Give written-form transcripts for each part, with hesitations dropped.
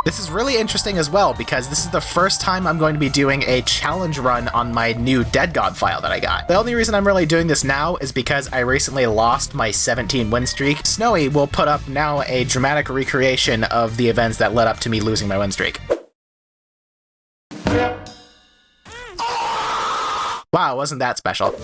This is really interesting as well because this is the first time I'm going to be doing a challenge run on my new Dead God file that I got. The only reason I'm really doing this now is because I recently lost my 17 win streak. Snowy will put up now a dramatic recreation of the events that led up to me losing my win streak. Wow, wasn't that special?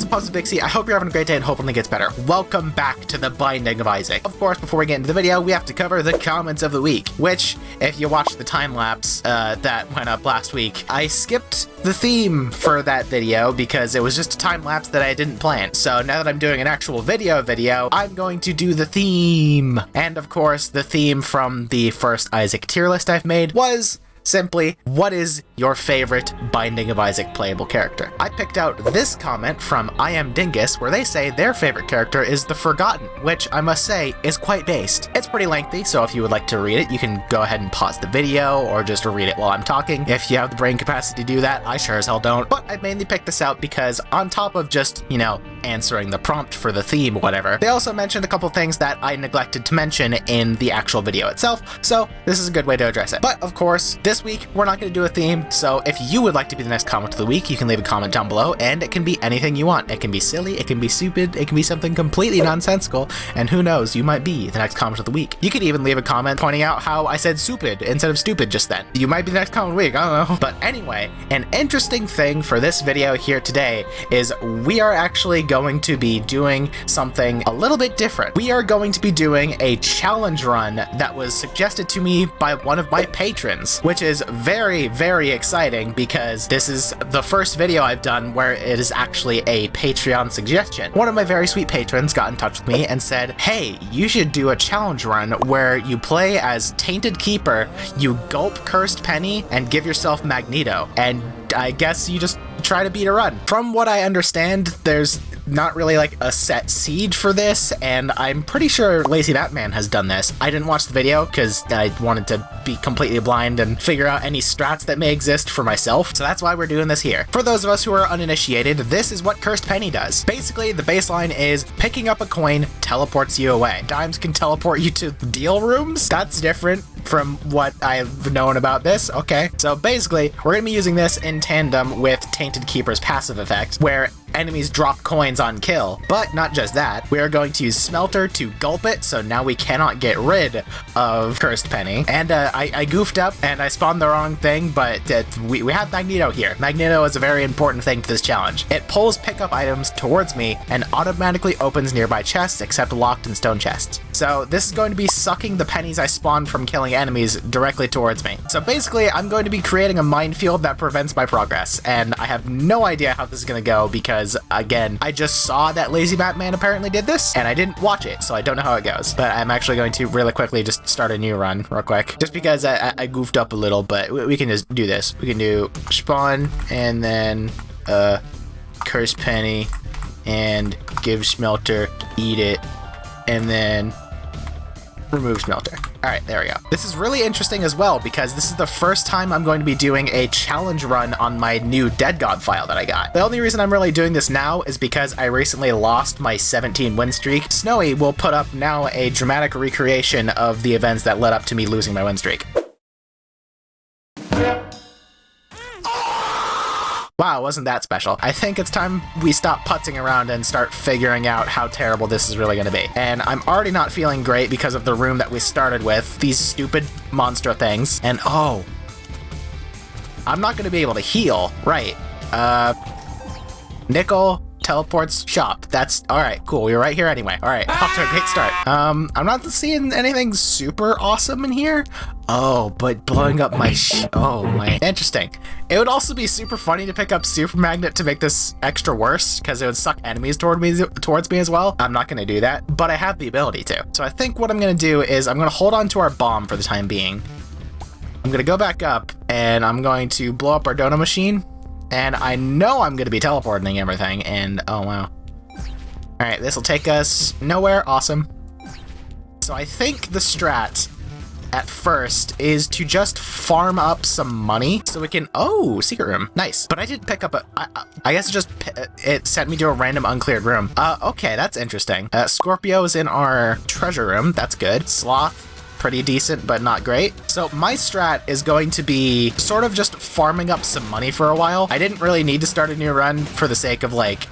What's up, Vixie? I hope you're having a great day and hoping it gets better. Welcome back to the Binding of Isaac. Of course, before we get into the video, we have to cover the comments of the week, which, if you watched the time-lapse that went up last week, I skipped the theme for that video because it was just a time-lapse that I didn't plan. So now that I'm doing an actual video, I'm going to do the theme. And of course, the theme from the first Isaac tier list I've made was simply, what is your favorite Binding of Isaac playable character? I picked out this comment from I Am Dingus where they say their favorite character is the Forgotten, which I must say is quite based. It's pretty lengthy, so if you would like to read it, you can go ahead and pause the video or just read it while I'm talking. If you have the brain capacity to do that, I sure as hell don't. But I mainly picked this out because on top of just, you know, answering the prompt for the theme or whatever, they also mentioned a couple things that I neglected to mention in the actual video itself, so this is a good way to address it. But of course, this week, we're not going to do a theme, so if you would like to be the next comment of the week, you can leave a comment down below, and it can be anything you want. It can be silly, it can be stupid, it can be something completely nonsensical, and who knows, you might be the next comment of the week. You could even leave a comment pointing out how I said stupid instead of stupid just then. You might be the next comment of the week, I don't know. But anyway, an interesting thing for this video here today is we are actually going to be doing something a little bit different. We are going to be doing a challenge run that was suggested to me by one of my patrons, which is very, very exciting because this is the first video I've done where it is actually a Patreon suggestion. One of my very sweet patrons got in touch with me and said, hey, you should do a challenge run where you play as Tainted Keeper, you gulp Cursed Penny, and give yourself Magneto. And I guess you just try to beat a run. From what I understand, there's not really like a set siege for this, and I'm pretty sure Lazy Batman has done this. I didn't watch the video because I wanted to be completely blind and figure out any strats that may exist for myself, so that's why we're doing this here. For those of us who are uninitiated, this is what Cursed Penny does. Basically, the baseline is picking up a coin teleports you away. Dimes can teleport you to deal rooms? That's different from what I've known about this. Okay, so basically, we're gonna be using this in tandem with Tainted Keeper's passive effect, where enemies drop coins on kill. But not just that, we are going to use Smelter to gulp it, so now we cannot get rid of Cursed Penny. And I goofed up and I spawned the wrong thing, but we have Magneto here. Magneto is a very important thing to this challenge. It pulls pickup items towards me and automatically opens nearby chests except locked and stone chests. So this is going to be sucking the pennies I spawned from killing enemies directly towards me. So basically, I'm going to be creating a minefield that prevents my progress, and I have no idea how this is going to go because, again, I just saw that Lazy Batman apparently did this, and I didn't watch it, so I don't know how it goes. But I'm actually going to really quickly just start a new run real quick, just because I goofed up a little, but we can just do this. We can do spawn, and then Curse Penny, and give Smelter, eat it, and then remove Smelter. All right, there we go. This is really interesting as well because this is the first time I'm going to be doing a challenge run on my new Dead God file that I got. The only reason I'm really doing this now is because I recently lost my 17 win streak. Snowy will put up now a dramatic recreation of the events that led up to me losing my win streak. Wow, wasn't that special? I think it's time we stop putzing around and start figuring out how terrible this is really gonna be. And I'm already not feeling great because of the room that we started with, these stupid monster things. And oh, I'm not gonna be able to heal, right? Nickel teleports shop. That's all right, cool. We were right here anyway. All right, off to a great start. I'm not seeing anything super awesome in here. Oh, but blowing up my oh my, interesting. It would also be super funny to pick up Super Magnet to make this extra worse because it would suck enemies towards me as well. I'm not gonna do that, but I have the ability to. So I think what I'm gonna do is I'm gonna hold on to our bomb for the time being. I'm gonna go back up and I'm going to blow up our dono machine. And I know I'm going to be teleporting everything, and oh wow. Alright, this will take us nowhere. Awesome. So I think the strat at first is to just farm up some money so we can, oh, secret room, nice. But I did pick up I guess it sent me to a random uncleared room. Okay, that's interesting. Scorpio is in our treasure room, that's good. Sloth, pretty decent, but not great. So my strat is going to be sort of just farming up some money for a while. I didn't really need to start a new run for the sake of, like,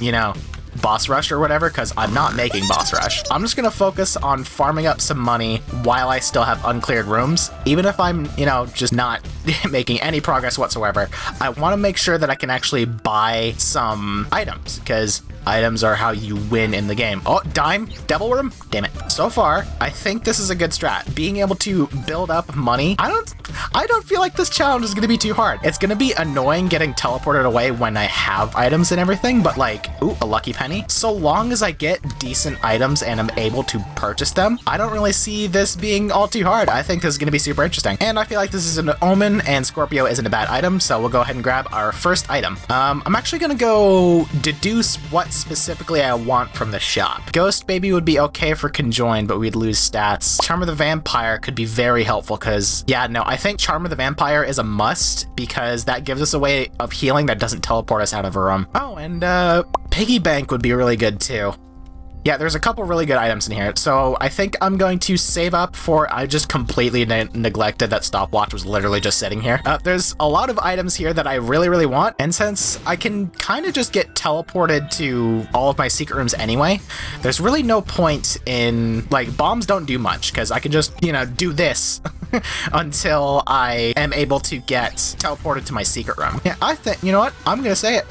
you know, boss rush or whatever, because I'm not making boss rush. I'm just gonna focus on farming up some money while I still have uncleared rooms. Even if I'm, you know, just not making any progress whatsoever, I want to make sure that I can actually buy some items, because items are how you win in the game. Oh, dime, devil room, damn it. So far, I think this is a good strat. Being able to build up money. I don't feel like this challenge is gonna be too hard. It's gonna be annoying getting teleported away when I have items and everything, but like, ooh, a lucky penny. So long as I get decent items and I'm able to purchase them, I don't really see this being all too hard. I think this is gonna be super interesting. And I feel like this is an omen, and Scorpio isn't a bad item, so we'll go ahead and grab our first item. I'm actually gonna go deduce what specifically I want from the shop. Ghost Baby would be okay for conjoined, but we'd lose stats. Charm of the Vampire could be very helpful, because yeah, no, I think Charm of the Vampire is a must, because that gives us a way of healing that doesn't teleport us out of a room. Oh, and Piggy Bank would be really good too. Yeah, there's a couple really good items in here, so I think I'm going to save up for, I just completely neglected that stopwatch was literally just sitting here. There's a lot of items here that I really, really want, and since I can kind of just get teleported to all of my secret rooms anyway, there's really no point in, like, bombs don't do much, because I can just, you know, do this until I am able to get teleported to my secret room. Yeah, I think, you know what, I'm gonna say it.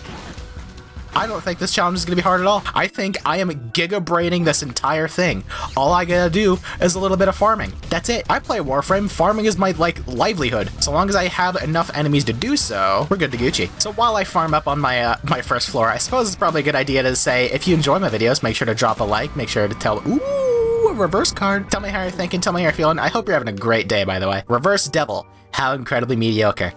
I don't think this challenge is going to be hard at all. I think I am giga-braining this entire thing. All I gotta do is a little bit of farming. That's it. I play Warframe. Farming is my, like, livelihood. So long as I have enough enemies to do so, we're good to Gucci. So while I farm up on my my first floor, I suppose it's probably a good idea to say, if you enjoy my videos, make sure to drop a like, make sure to tell, ooh, a reverse card. Tell me how you're thinking, tell me how you're feeling. I hope you're having a great day, by the way. Reverse Devil. How incredibly mediocre.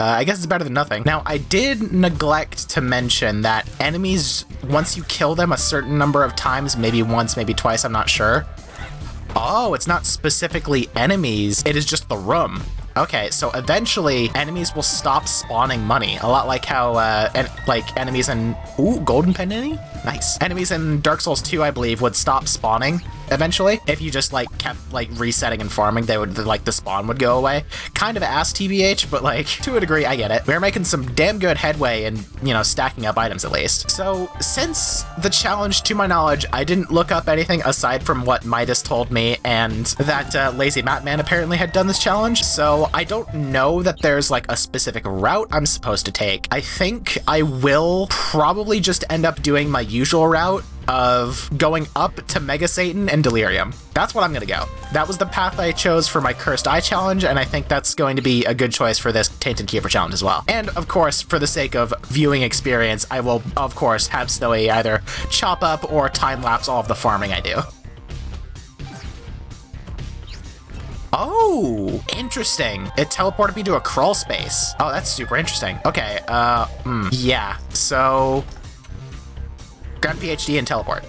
I guess it's better than nothing. Now, I did neglect to mention that enemies, once you kill them a certain number of times, maybe once, maybe twice, I'm not sure. Oh, it's not specifically enemies, it is just the room. Okay, so eventually enemies will stop spawning money, a lot like how like enemies in, ooh, golden penny? Nice. Enemies in Dark Souls 2, I believe, would stop spawning eventually. If you just, like, kept, like, resetting and farming, they would, like, the spawn would go away. Kind of ass TBH, but, like, to a degree, I get it. We're making some damn good headway in, you know, stacking up items at least. So, since the challenge, to my knowledge, I didn't look up anything aside from what Midas told me, and that Lazy Mat Man apparently had done this challenge, so I don't know that there's, like, a specific route I'm supposed to take. I think I will probably just end up doing my usual route of going up to Mega Satan and Delirium. That's what I'm gonna go. That was the path I chose for my Cursed Eye challenge, and I think that's going to be a good choice for this Tainted Keeper challenge as well. And of course, for the sake of viewing experience, I will of course have Snowy either chop up or time lapse all of the farming I do. Oh, interesting. It teleported me to a crawl space. Oh, that's super interesting. Okay, yeah, so grab PhD and teleport.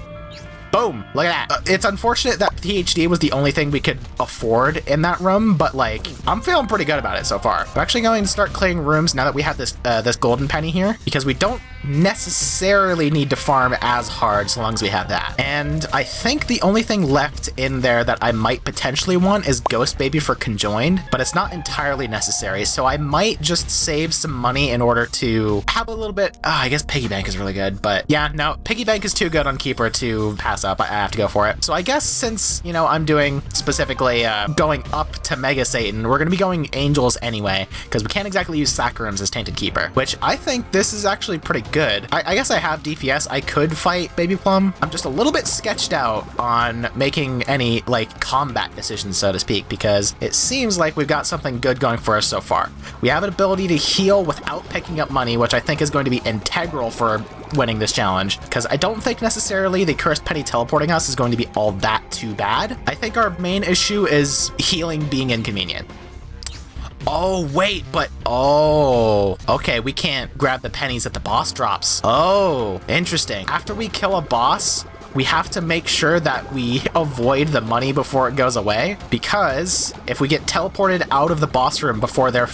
Boom! Look at that. It's unfortunate that PhD was the only thing we could afford in that room, but like, I'm feeling pretty good about it so far. We're actually going to start clearing rooms now that we have this this golden penny here, because we don't necessarily need to farm as hard so long as we have that. And I think the only thing left in there that I might potentially want is Ghost Baby for conjoined, but it's not entirely necessary, so I might just save some money in order to have a little bit. I guess Piggy Bank is really good, but yeah, no, Piggy Bank is too good on Keeper to pass up. I have to go for it. So I guess since, you know, I'm doing specifically going up to Mega Satan, we're gonna be going Angels anyway, because we can't exactly use Sacrarims as Tainted Keeper, which I think this is actually pretty good. I guess I have DPS. I could fight Baby Plum. I'm just a little bit sketched out on making any, like, combat decisions, so to speak, because it seems like we've got something good going for us so far. We have an ability to heal without picking up money, which I think is going to be integral for winning this challenge, because I don't think necessarily the Cursed Penny teleporting us is going to be all that too bad. I think our main issue is healing being inconvenient. Oh, wait, but, oh, okay, we can't grab the pennies that the boss drops. Oh, interesting. After we kill a boss, we have to make sure that we avoid the money before it goes away, because if we get teleported out of the boss room before their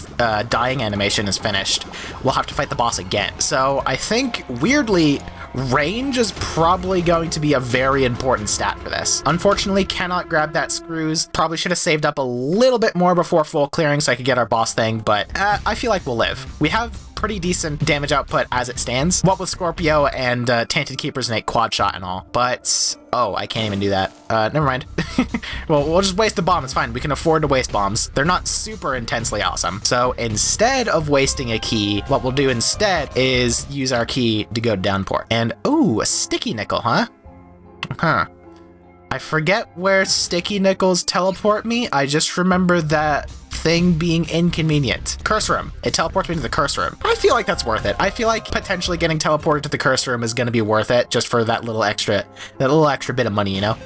dying animation is finished, we'll have to fight the boss again. So I think, weirdly, range is probably going to be a very important stat for this. Unfortunately, cannot grab that screws. Probably should have saved up a little bit more before full clearing so I could get our boss thing, but I feel like we'll live. We have pretty decent damage output as it stands, what with Scorpio and Tainted Keeper's innate quad shot and all, but oh, I can't even do that. Never mind. Well, we'll just waste the bomb, it's fine. We can afford to waste bombs. They're not super intensely awesome. So instead of wasting a key, what we'll do instead is use our key to go to downport. And ooh, a sticky nickel, huh? I forget where sticky nickels teleport me. I just remember that thing being inconvenient. Curse room. It teleports me to the curse room. I feel like that's worth it. I feel like potentially getting teleported to the curse room is going to be worth it just for that little extra bit of money, you know?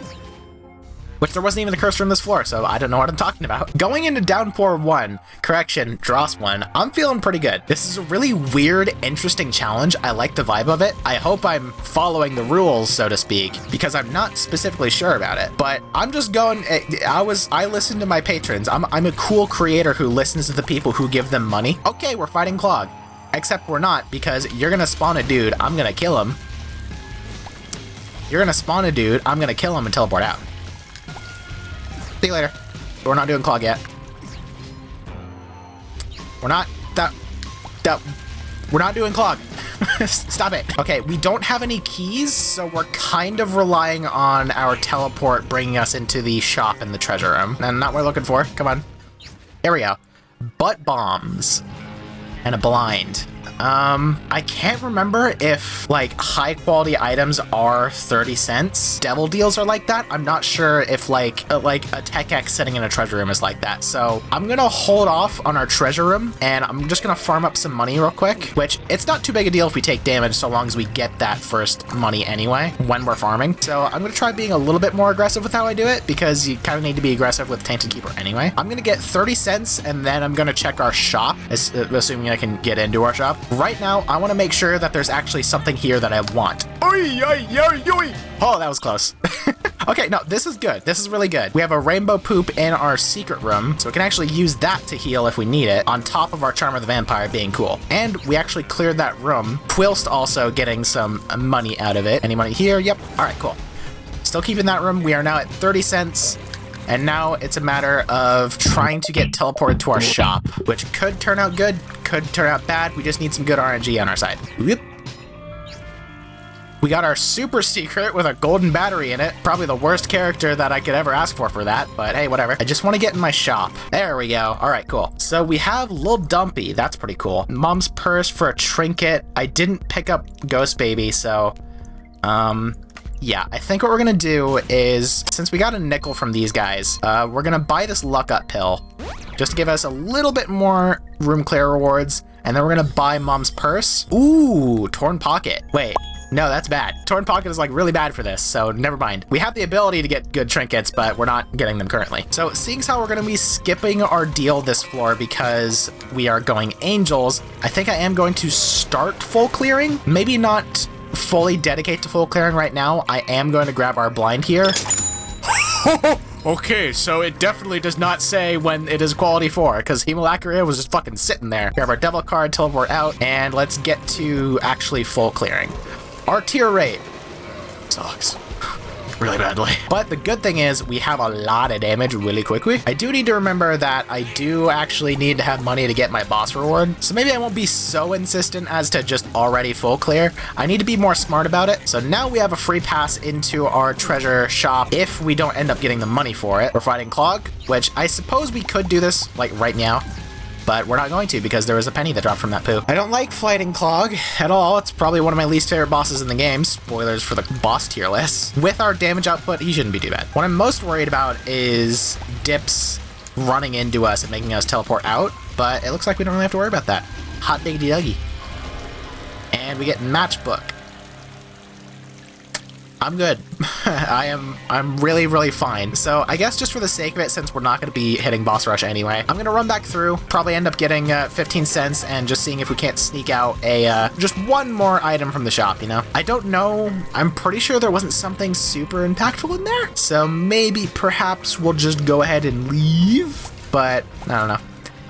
Which there wasn't even the curse room this floor, so I don't know what I'm talking about. Going into Downpour 1, correction, Dross 1, I'm feeling pretty good. This is a really weird, interesting challenge. I like the vibe of it. I hope I'm following the rules, so to speak, because I'm not specifically sure about it. But I'm just going, I listen to my patrons. I'm a cool creator who listens to the people who give them money. Okay, we're fighting Clog. Except we're not, because you're gonna spawn a dude, I'm gonna kill him. You're gonna spawn a dude, I'm gonna kill him and teleport out. See you later. We're not doing Clog yet. We're not doing Clog. Stop it. Okay, we don't have any keys, so we're kind of relying on our teleport bringing us into the shop in the treasure room. And not what we're looking for. Come on. Here we go. Butt bombs. And a blind. I can't remember if, like, high-quality items are 30 cents. Devil deals are like that. I'm not sure if, like a Tech X sitting in a treasure room is like that. So I'm gonna hold off on our treasure room, and I'm just gonna farm up some money real quick, which it's not too big a deal if we take damage so long as we get that first money anyway when we're farming. So I'm gonna try being a little bit more aggressive with how I do it, because you kind of need to be aggressive with Tainted Keeper anyway. I'm gonna get 30 cents, and then I'm gonna check our shop, assuming I can get into our shop. Right now, I want to make sure that there's actually something here that I want. Oh, that was close. Okay, no, this is good. This is really good. We have a rainbow poop in our secret room, so we can actually use that to heal if we need it, on top of our Charm of the Vampire being cool. And we actually cleared that room, whilst also getting some money out of it. Any money here? Yep. All right, cool. Still keeping that room. We are now at 30 cents. And now it's a matter of trying to get teleported to our shop, which could turn out good, could turn out bad. We just need some good RNG on our side. Whoop. We got our super secret with a golden battery in it. Probably the worst character that I could ever ask for that, but hey, whatever. I just want to get in my shop. There we go. All right, cool. So we have Lil Dumpy. That's pretty cool. Mom's purse for a trinket. I didn't pick up Ghost Baby, so yeah, I think what we're gonna do is, since we got a nickel from these guys, we're gonna buy this luck up pill just to give us a little bit more room clear rewards, and then we're gonna buy Mom's purse. Ooh, torn pocket. Wait, no, that's bad. Torn pocket is like really bad for this, so never mind. We have the ability to get good trinkets, but we're not getting them currently. So seeing as how we're gonna be skipping our deal this floor because we are going angels, I think I am going to start full clearing. Maybe not fully dedicate to full clearing right now. I am going to grab our blind here. Okay, so it definitely does not say when it is quality 4, because Hemolacria was just fucking sitting there. Grab our devil card, teleport out, and let's get to actually full clearing. Our tier rate sucks really badly. But the good thing is we have a lot of damage really quickly. I do need to remember that I do actually need to have money to get my boss reward. So maybe I won't be so insistent as to just already full clear. I need to be more smart about it. So now we have a free pass into our treasure shop if we don't end up getting the money for it. We're fighting Clog, which I suppose we could do this like right now, but we're not going to because there was a penny that dropped from that poo. I don't like fighting Clog at all. It's probably one of my least favorite bosses in the game. Spoilers for the boss tier list. With our damage output, he shouldn't be too bad. What I'm most worried about is dips running into us and making us teleport out, but it looks like we don't really have to worry about that. Hot diggity duggy. And we get matchbook. I'm good. I'm really, really fine. So I guess just for the sake of it, since we're not going to be hitting boss rush anyway, I'm going to run back through, probably end up getting 15 cents and just seeing if we can't sneak out a just one more item from the shop, you know? I don't know. I'm pretty sure there wasn't something super impactful in there. So maybe perhaps we'll just go ahead and leave, but I don't know.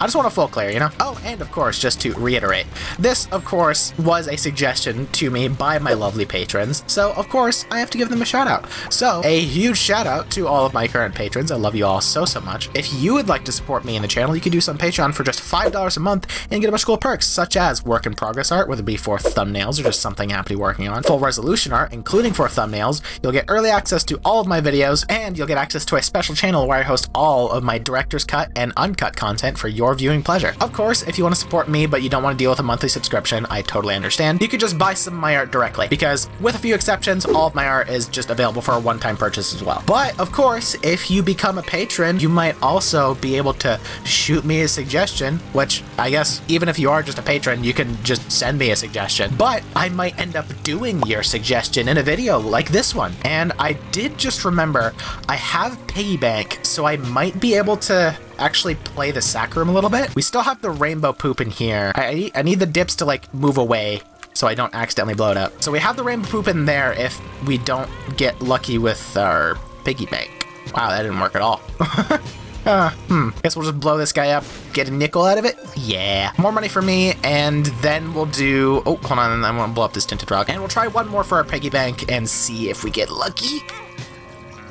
I just want a full clear, you know? Oh, and of course, just to reiterate, this, of course, was a suggestion to me by my lovely patrons, so of course, I have to give them a shout out. So, a huge shout out to all of my current patrons. I love you all so, so much. If you would like to support me in the channel, you can do so on Patreon for just $5 a month and get a bunch of cool perks, such as work in progress art, whether it be for thumbnails or just something I'm happily working on, full resolution art, including for thumbnails. You'll get early access to all of my videos, and you'll get access to a special channel where I host all of my director's cut and uncut content for your viewing pleasure. Of course, if you want to support me but you don't want to deal with a monthly subscription, I totally understand. You could just buy some of my art directly, because with a few exceptions, all of my art is just available for a one-time purchase as well. But of course, if you become a patron, you might also be able to shoot me a suggestion, which I guess even if you are just a patron, you can just send me a suggestion. But I might end up doing your suggestion in a video like this one. And I did just remember I have piggy bank, so I might be able to actually play the sack room a little bit. We still have the rainbow poop in here. I need the dips to like move away so I don't accidentally blow it up. So we have the rainbow poop in there if we don't get lucky with our piggy bank. Wow, that didn't work at all. Guess we'll just blow this guy up, get a nickel out of it. Yeah. More money for me, and then we'll do... Oh, hold on, I want to blow up this tinted rock. And we'll try one more for our piggy bank and see if we get lucky.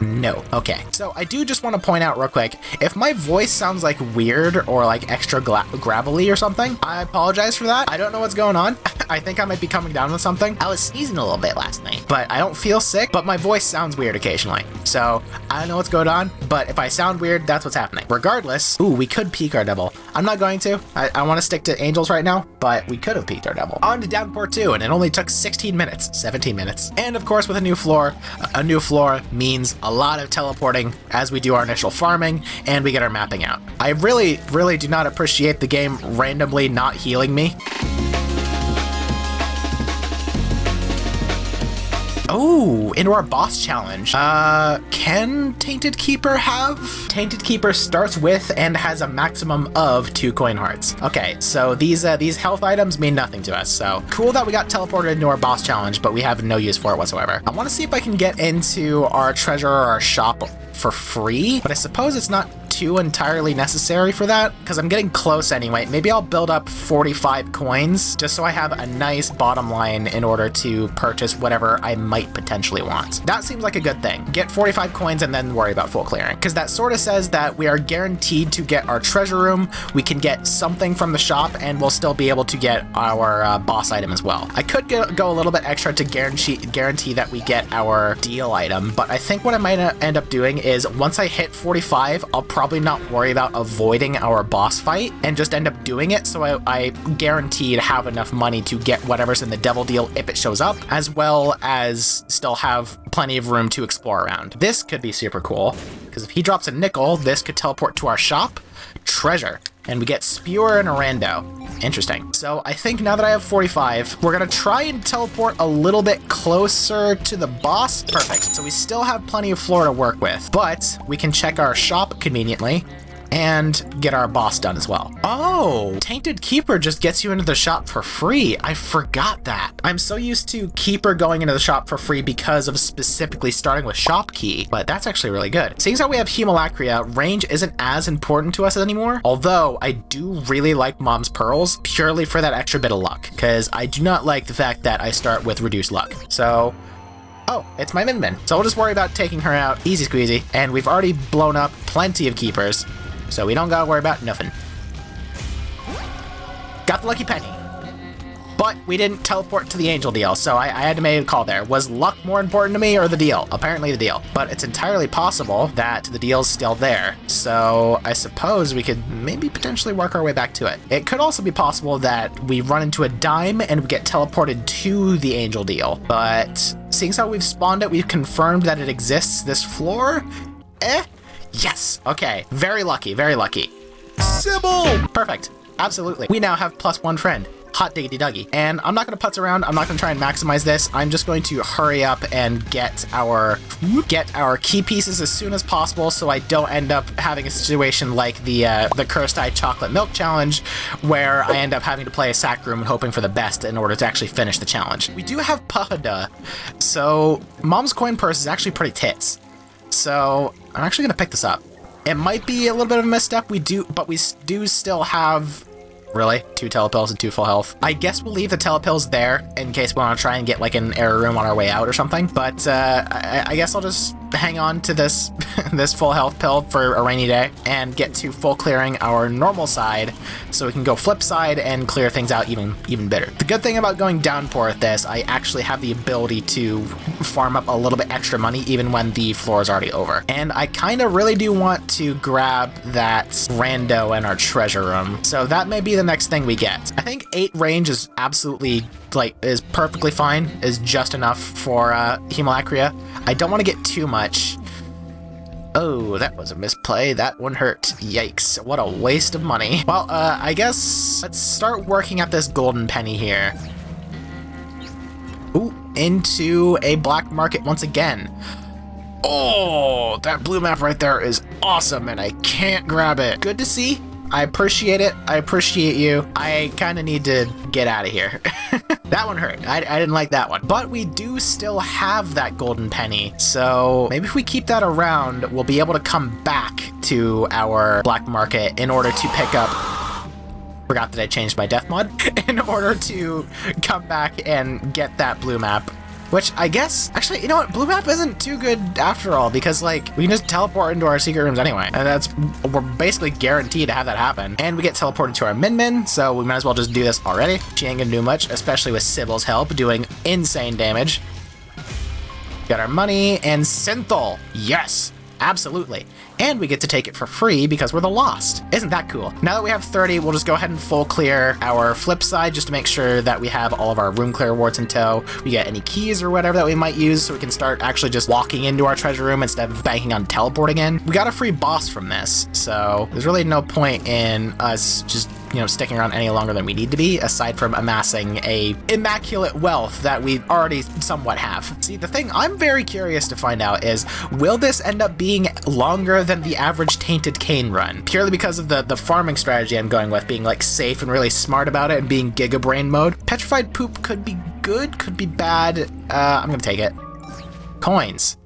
No. Okay. So I do just want to point out real quick, if my voice sounds like weird or like extra gravelly or something, I apologize for that. I don't know what's going on. I think I might be coming down with something. I was sneezing a little bit last night, but I don't feel sick, but my voice sounds weird occasionally. So I don't know what's going on, but if I sound weird, that's what's happening. Regardless, ooh, we could peek our double. I'm not going to. I want to stick to angels right now, but we could have peeked our double. On to Downpour 2, and it only took 16 minutes, 17 minutes. And of course, with a new floor means a lot of teleporting as we do our initial farming and we get our mapping out. I really, really do not appreciate the game randomly not healing me. Oh, into our boss challenge. Can Tainted Keeper have? Tainted Keeper starts with and has a maximum of 2 coin hearts. Okay, so these health items mean nothing to us, so cool that we got teleported into our boss challenge, but we have no use for it whatsoever. I want to see if I can get into our treasure or our shop for free, but I suppose it's not too entirely necessary for that, because I'm getting close anyway. Maybe I'll build up 45 coins just so I have a nice bottom line in order to purchase whatever I might potentially want. That seems like a good thing. Get 45 coins and then worry about full clearing, because that sort of says that we are guaranteed to get our treasure room, we can get something from the shop, and we'll still be able to get our boss item as well. I could go a little bit extra to guarantee that we get our deal item, but I think what I might end up doing is once I hit 45, I'll probably not worry about avoiding our boss fight and just end up doing it, so I guarantee to have enough money to get whatever's in the devil deal if it shows up, as well as still have plenty of room to explore around. This could be super cool, because if he drops a nickel, this could teleport to our shop, treasure, and we get Spewer and a rando. Interesting. So I think now that I have 45, we're gonna try and teleport a little bit closer to the boss. Perfect. So we still have plenty of floor to work with, but we can check our shop conveniently and get our boss done as well. Oh, Tainted Keeper just gets you into the shop for free. I forgot that. I'm so used to Keeper going into the shop for free because of specifically starting with shop key, but that's actually really good. Seeing as how we have Hemolacria, range isn't as important to us anymore, although I do really like Mom's Pearls purely for that extra bit of luck, because I do not like the fact that I start with reduced luck. So oh, it's my Min Min. So we'll just worry about taking her out easy squeezy, and we've already blown up plenty of keepers, so we don't gotta worry about nothing. Got the lucky penny. But we didn't teleport to the angel deal, so I had to make a call there. Was luck more important to me or the deal? Apparently the deal. But it's entirely possible that the deal's still there, so I suppose we could maybe potentially work our way back to it. It could also be possible that we run into a dime and we get teleported to the angel deal, but seeing as how we've spawned it, we've confirmed that it exists this floor. Yes. Okay. Very lucky. Very lucky. Sybil! Perfect. Absolutely. We now have +1 friend. Hot diggity duggy. And I'm not going to putz around. I'm not going to try and maximize this. I'm just going to hurry up and get our key pieces as soon as possible so I don't end up having a situation like the Cursed Eye Chocolate Milk Challenge, where I end up having to play a sack room and hoping for the best in order to actually finish the challenge. We do have Pahada, so Mom's Coin Purse is actually pretty tits. So I'm actually going to pick this up. It might be a little bit of a misstep, but we do still have... Really? 2 telepills and 2 full health. I guess we'll leave the telepills there in case we want to try and get like an error room on our way out or something. But I guess I'll just hang on to this this full health pill for a rainy day and get to full clearing our normal side so we can go flip side and clear things out even better. The good thing about going downpour with this, I actually have the ability to farm up a little bit extra money even when the floor is already over. And I kind of really do want to grab that rando in our treasure room. So that may be the next thing we get. I think 8 range is absolutely, is perfectly fine, is just enough for Hemolacria. I don't want to get too much. Oh, that was a misplay. That one hurt. Yikes. What a waste of money. Well, I guess let's start working at this golden penny here. Ooh, into a black market once again. Oh, that blue map right there is awesome, and I can't grab it. Good to see. I appreciate it. I appreciate you. I kind of need to get out of here. That one hurt. I didn't like that one. But we do still have that golden penny. So maybe if we keep that around, we'll be able to come back to our black market in order to pick up... Forgot that I changed my death mod. In order to come back and get that blue map. Which I guess, actually, you know what? Blue map isn't too good after all, because like we can just teleport into our secret rooms anyway, and we're basically guaranteed to have that happen. And we get teleported to our Min, so we might as well just do this already. She ain't gonna do much, especially with Sybil's help, doing insane damage. Got our money and Synthol. Yes, absolutely. And we get to take it for free because we're the Lost. Isn't that cool? Now that we have 30, we'll just go ahead and full clear our flip side just to make sure that we have all of our room clear rewards in tow. We get any keys or whatever that we might use so we can start actually just walking into our treasure room instead of banking on teleporting in. We got a free boss from this, so there's really no point in us just, you know, sticking around any longer than we need to be, aside from amassing a immaculate wealth that we already somewhat have. See, the thing I'm very curious to find out is, will this end up being longer than the average Tainted Cane run? Purely because of the farming strategy I'm going with, being like safe and really smart about it and being Giga Brain mode. Petrified Poop could be good, could be bad. I'm gonna take it. Coins.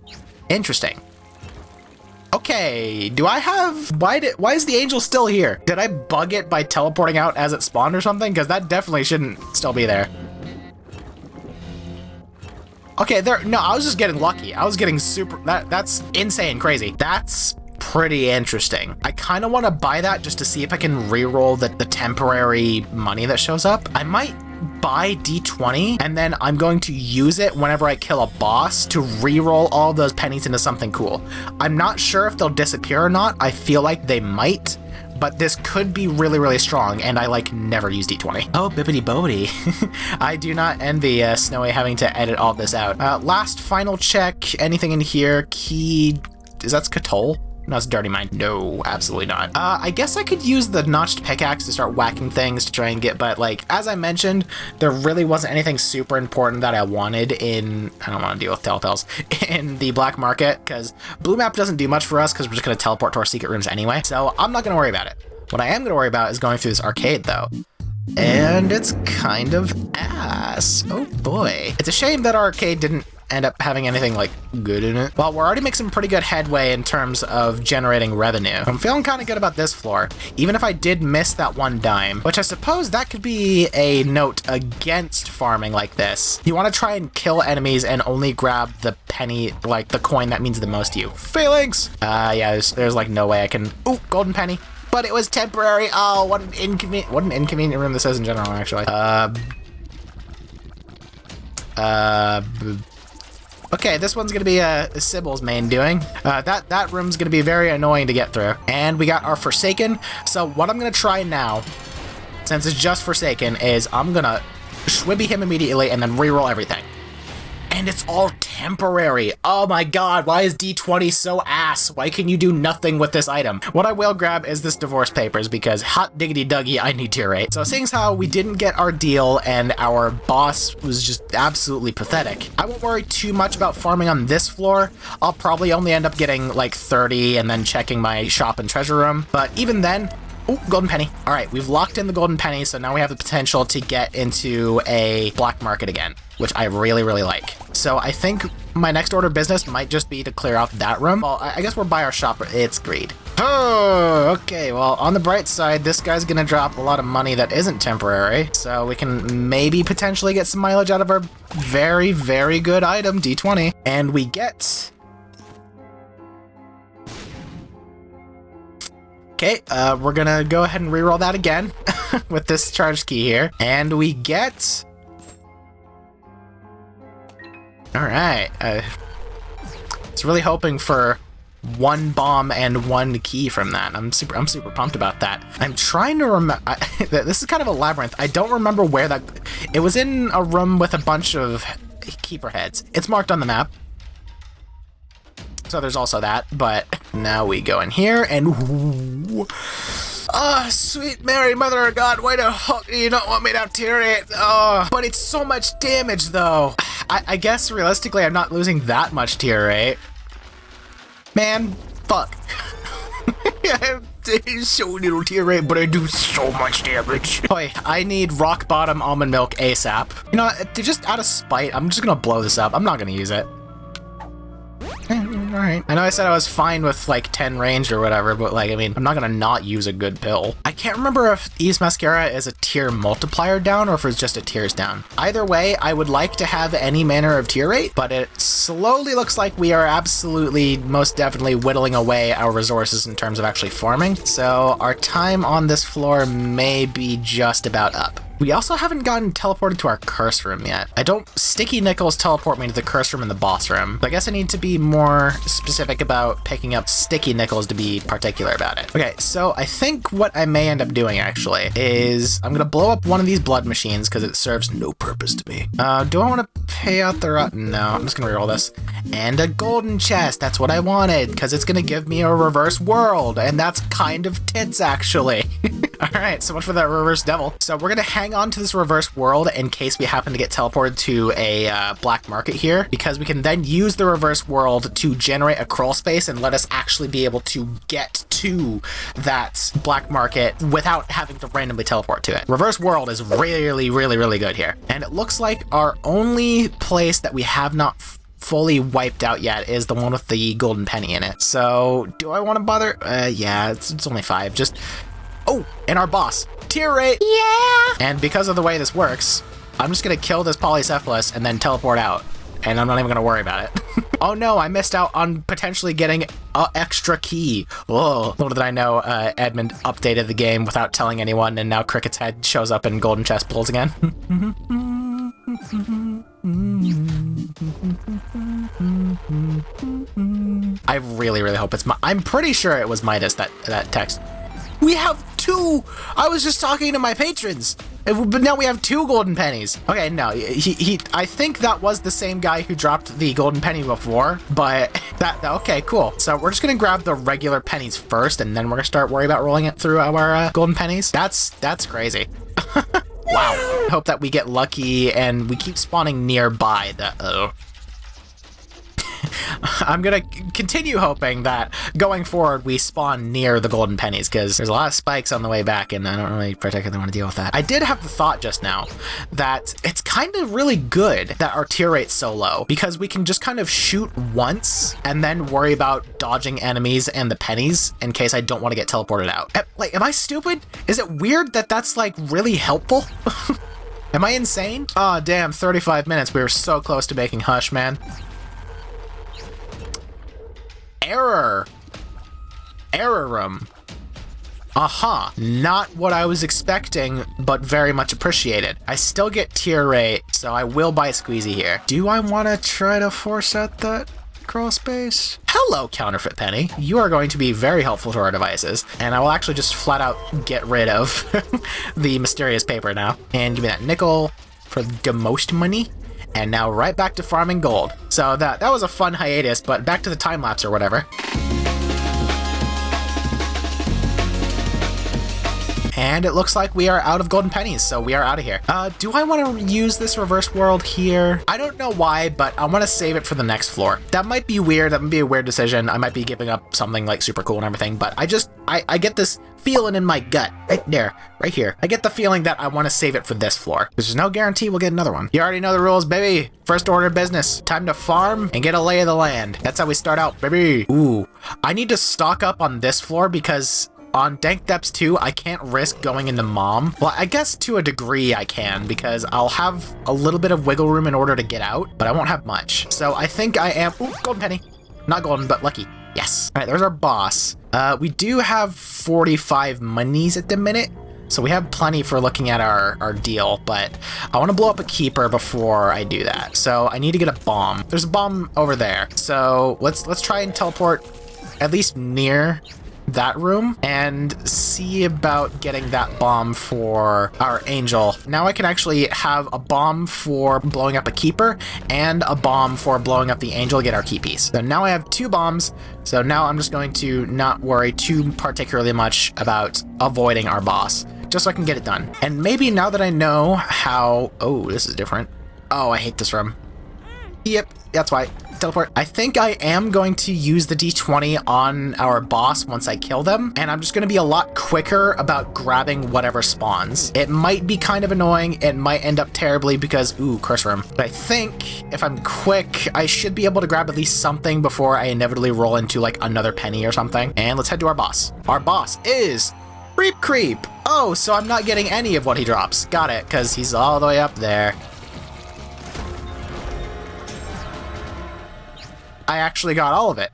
Interesting. Okay, do I have... Why is the angel still here? Did I bug it by teleporting out as it spawned or something? Because that definitely shouldn't still be there. Okay, no, I was just getting lucky. I was getting super... That's insane crazy. That's pretty interesting. I kind of want to buy that just to see if I can reroll the temporary money that shows up. I might buy D20 and then I'm going to use it whenever I kill a boss to reroll all those pennies into something cool. I'm not sure if they'll disappear or not. I feel like they might, but this could be really, really strong, and I like never use D20. Oh, bippity boppity. I do not envy Snowy having to edit all this out. Last final check. Anything in here? Key. Is that Skatol? No, it's Dirty Mind. No, absolutely not. I guess I could use the notched pickaxe to start whacking things to try and get, but like, as I mentioned, there really wasn't anything super important that I wanted in, I don't want to deal with telepels, in the black market, because blue map doesn't do much for us because we're just going to teleport to our secret rooms anyway, so I'm not going to worry about it. What I am going to worry about is going through this arcade though. And it's kind of ass. Oh boy. It's a shame that our arcade didn't end up having anything like good in it. Well, we're already making some pretty good headway in terms of generating revenue. I'm feeling kind of good about this floor, even if I did miss that one dime, which I suppose that could be a note against farming like this. You want to try and kill enemies and only grab the penny, like the coin that means the most to you. Phalanx! Yeah, there's like no way I can... Ooh, golden penny. But it was temporary. Oh, what an inconvenient room this is in general, actually. Okay, this one's gonna be Sybil's main doing. That room's gonna be very annoying to get through. And we got our Forsaken. So what I'm gonna try now, since it's just Forsaken, is I'm gonna Schwibby him immediately and then reroll everything. And it's all temporary. Oh my god, why is D20 so ass? Why can you do nothing with this item? What I will grab is this divorce papers because hot diggity duggy, I need tier 8. So seeing as how we didn't get our deal and our boss was just absolutely pathetic, I won't worry too much about farming on this floor. I'll probably only end up getting like 30 and then checking my shop and treasure room. But even then, oh, golden penny. All right, we've locked in the golden penny, so now we have the potential to get into a black market again, which I really, really like. So I think my next order of business might just be to clear out that room. Well, I guess we're by our shop. It's greed. Oh, okay. Well, on the bright side, this guy's gonna drop a lot of money that isn't temporary, so we can maybe potentially get some mileage out of our very, very good item, D20. And we get... Okay, we're gonna go ahead and reroll that again with this charge key here. And we get... Alright, I was really hoping for 1 bomb and 1 key from that. I'm super pumped about that. I'm trying to remember... This is kind of a labyrinth. I don't remember where that... It was in a room with a bunch of keeper heads. It's marked on the map. So there's also that, but now we go in here and... Oh, sweet Mary, Mother of God, why the fuck do you not want me to tier it? Oh, but it's so much damage, though. I guess, realistically, I'm not losing that much tier rate. Man, fuck. I have so little tier rate, but I do so much damage. Boy, I need rock bottom almond milk ASAP. You know what, just out of spite, I'm just gonna blow this up. I'm not gonna use it. Alright. I know I said I was fine with like 10 range or whatever, but like, I mean, I'm not gonna not use a good pill. I can't remember if Ease Mascara is a tier multiplier down or if it's just a tiers down. Either way, I would like to have any manner of tier rate, but it slowly looks like we are absolutely, most definitely whittling away our resources in terms of actually farming. So our time on this floor may be just about up. We also haven't gotten teleported to our curse room yet. Sticky nickels teleport me to the curse room and the boss room. So I guess I need to be more specific about picking up sticky nickels to be particular about it. Okay, so I think what I may end up doing actually is I'm gonna blow up one of these blood machines because it serves no purpose to me. Do I want to pay out the No, I'm just gonna reroll this. And a golden chest, that's what I wanted, because it's gonna give me a reverse world, and that's kind of tits actually. Alright, so much for that reverse devil. So we're gonna hang on to this reverse world in case we happen to get teleported to a black market here, because we can then use the reverse world to generate a crawl space and let us actually be able to get to that black market without having to randomly teleport to it. Reverse world is really, really, really good here. And it looks like our only place that we have not fully wiped out yet is the one with the golden penny in it. So do I want to bother? Yeah, it's only 5. Just... Oh, and our boss, tier rate. Yeah. And because of the way this works, I'm just gonna kill this polycephalus and then teleport out. And I'm not even gonna worry about it. Oh no, I missed out on potentially getting an extra key. Whoa. Little did I know, Edmund updated the game without telling anyone, and now Cricket's head shows up in golden chest pools again. I really, really hope it's I'm pretty sure it was Midas, that text. We have 2! I was just talking to my patrons, but now we have 2 golden pennies. Okay, no, I think that was the same guy who dropped the golden penny before, but okay, cool. So we're just gonna grab the regular pennies first, and then we're gonna start worrying about rolling it through our golden pennies. That's crazy. Wow. I hope that we get lucky and we keep spawning nearby. I'm gonna continue hoping that going forward we spawn near the golden pennies, because there's a lot of spikes on the way back and I don't really particularly want to deal with that. I did have the thought just now that it's kind of really good that our tier rate's so low, because we can just kind of shoot once and then worry about dodging enemies and the pennies in case I don't want to get teleported out. Like, am I stupid? Is it weird that that's like really helpful? Am I insane? Oh damn, 35 minutes. We were so close to making Hush, man. Error room. Aha, not what I was expecting, but very much appreciated. I still get tier rate, so I will buy Squeezy here. Do I want to try to force out that crawl space? Hello, Counterfeit Penny. You are going to be very helpful to our devices, and I will actually just flat out get rid of the mysterious paper now. And give me that nickel for the most money. And now right back to farming gold. So that was a fun hiatus, but back to the time lapse or whatever. And it looks like we are out of golden pennies, so we are out of here. Do I want to use this reverse world here? I don't know why, but I want to save it for the next floor. That might be weird. That might be a weird decision. I might be giving up something like super cool and everything, but I get this feeling in my gut right there, right here. I get the feeling that I want to save it for this floor. There's no guarantee we'll get another one. You already know the rules, baby. First order of business. Time to farm and get a lay of the land. That's how we start out, baby. Ooh, I need to stock up on this floor because on Dank Depths 2, I can't risk going into Mom. Well, I guess to a degree I can, because I'll have a little bit of wiggle room in order to get out, but I won't have much. So I think I am... Ooh, golden penny. Not golden, but lucky. Yes. All right, there's our boss. We do have 45 monies at the minute, so we have plenty for looking at our deal, but I want to blow up a keeper before I do that. So I need to get a bomb. There's a bomb over there. So let's try and teleport at least near that room and see about getting that bomb for our angel. Now I can actually have a bomb for blowing up a keeper and a bomb for blowing up the angel to get our key piece. So now I have 2 bombs. So now I'm just going to not worry too particularly much about avoiding our boss, just so I can get it done. And maybe now that I know how... Oh, this is different. Oh, I hate this room. Yep, that's why. Teleport. I think I am going to use the D20 on our boss once I kill them, and I'm just going to be a lot quicker about grabbing whatever spawns. It might be kind of annoying. It might end up terribly because, ooh, curse room. But I think if I'm quick, I should be able to grab at least something before I inevitably roll into like another penny or something. And let's head to our boss. Our boss is Creep. Oh, so I'm not getting any of what he drops. Got it, because he's all the way up there. I actually got all of it.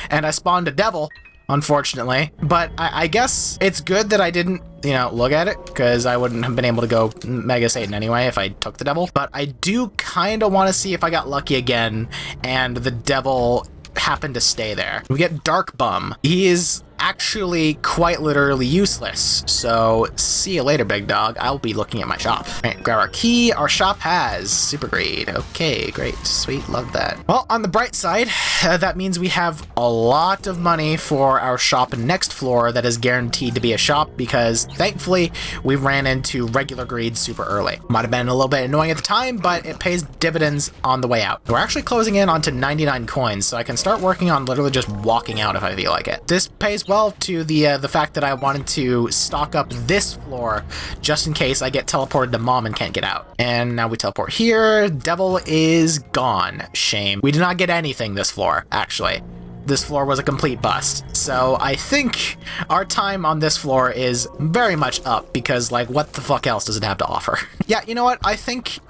And I spawned a devil, unfortunately. But I guess it's good that I didn't, look at it, because I wouldn't have been able to go Mega Satan anyway if I took the devil. But I do kind of want to see if I got lucky again and the devil happened to stay there. We get Dark Bum. He is actually quite literally useless. So see you later, big dog. I'll be looking at my shop. All right, grab our key. Our shop has super grade. Okay, great. Sweet. Love that. Well, on the bright side, that means we have a lot of money for our shop next floor that is guaranteed to be a shop because thankfully we ran into regular greed super early. Might have been a little bit annoying at the time, but it pays dividends on the way out. We're actually closing in onto 99 coins, so I can start working on literally just walking out if I feel like it. This pays well to the fact that I wanted to stock up this floor just in case I get teleported to Mom and can't get out. And now we teleport here. Devil is gone. Shame. We did not get anything this floor, actually. This floor was a complete bust. So I think our time on this floor is very much up because, like, what the fuck else does it have to offer? Yeah, you know what? I think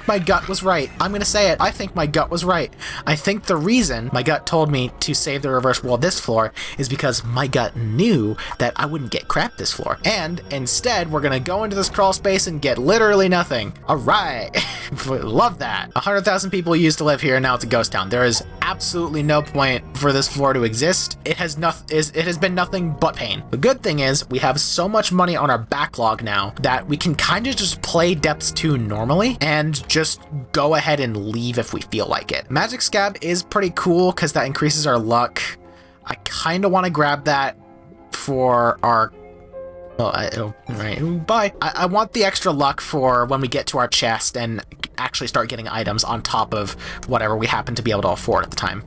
my gut was right. I'm gonna say it. I think my gut was right. I think the reason my gut told me to save the reverse wall this floor is because my gut knew that I wouldn't get crap this floor. And instead, we're gonna go into this crawl space and get literally nothing. All right. Love that. 100,000 people used to live here, and now it's a ghost town. There is absolutely no point for this floor to exist. It has been nothing but pain. The good thing is we have so much money on our backlog now that we can kind of just play Depths 2 normally and just go ahead and leave if we feel like it. Magic Scab is pretty cool because that increases our luck. I kind of want to grab that for our... Oh, right, bye. I want the extra luck for when we get to our chest and actually start getting items on top of whatever we happen to be able to afford at the time.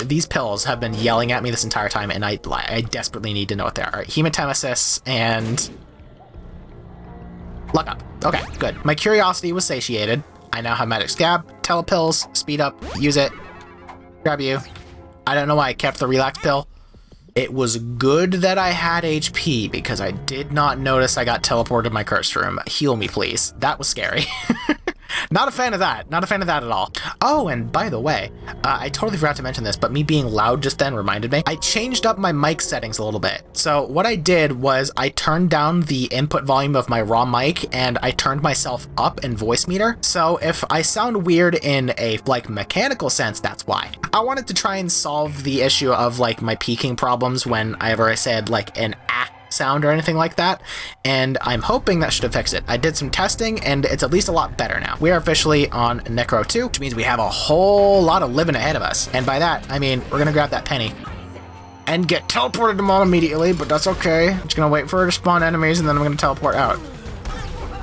These pills have been yelling at me this entire time, and I desperately need to know what they are. All right, Hematemesis and... Luck up. Okay, good. My curiosity was satiated. I now have Magic Scab, Telepills, speed up, use it, grab you. I don't know why I kept the Relax Pill. It was good that I had HP because I did not notice I got teleported to my cursed room. Heal me, please. That was scary. Not a fan of that. Not a fan of that at all. Oh, and by the way, I totally forgot to mention this, but me being loud just then reminded me. I changed up my mic settings a little bit. So what I did was I turned down the input volume of my raw mic and I turned myself up in voice meter. So if I sound weird in a mechanical sense, that's why. I wanted to try and solve the issue of my peaking problems when I said an sound or anything like that, and I'm hoping that should have fixed it. I did some testing, and it's at least a lot better now. We are officially on Necro 2, which means we have a whole lot of living ahead of us. And by that, I mean we're gonna grab that penny and get teleported to Mom immediately, but that's okay. I'm just gonna wait for her to spawn enemies, and then I'm gonna teleport out.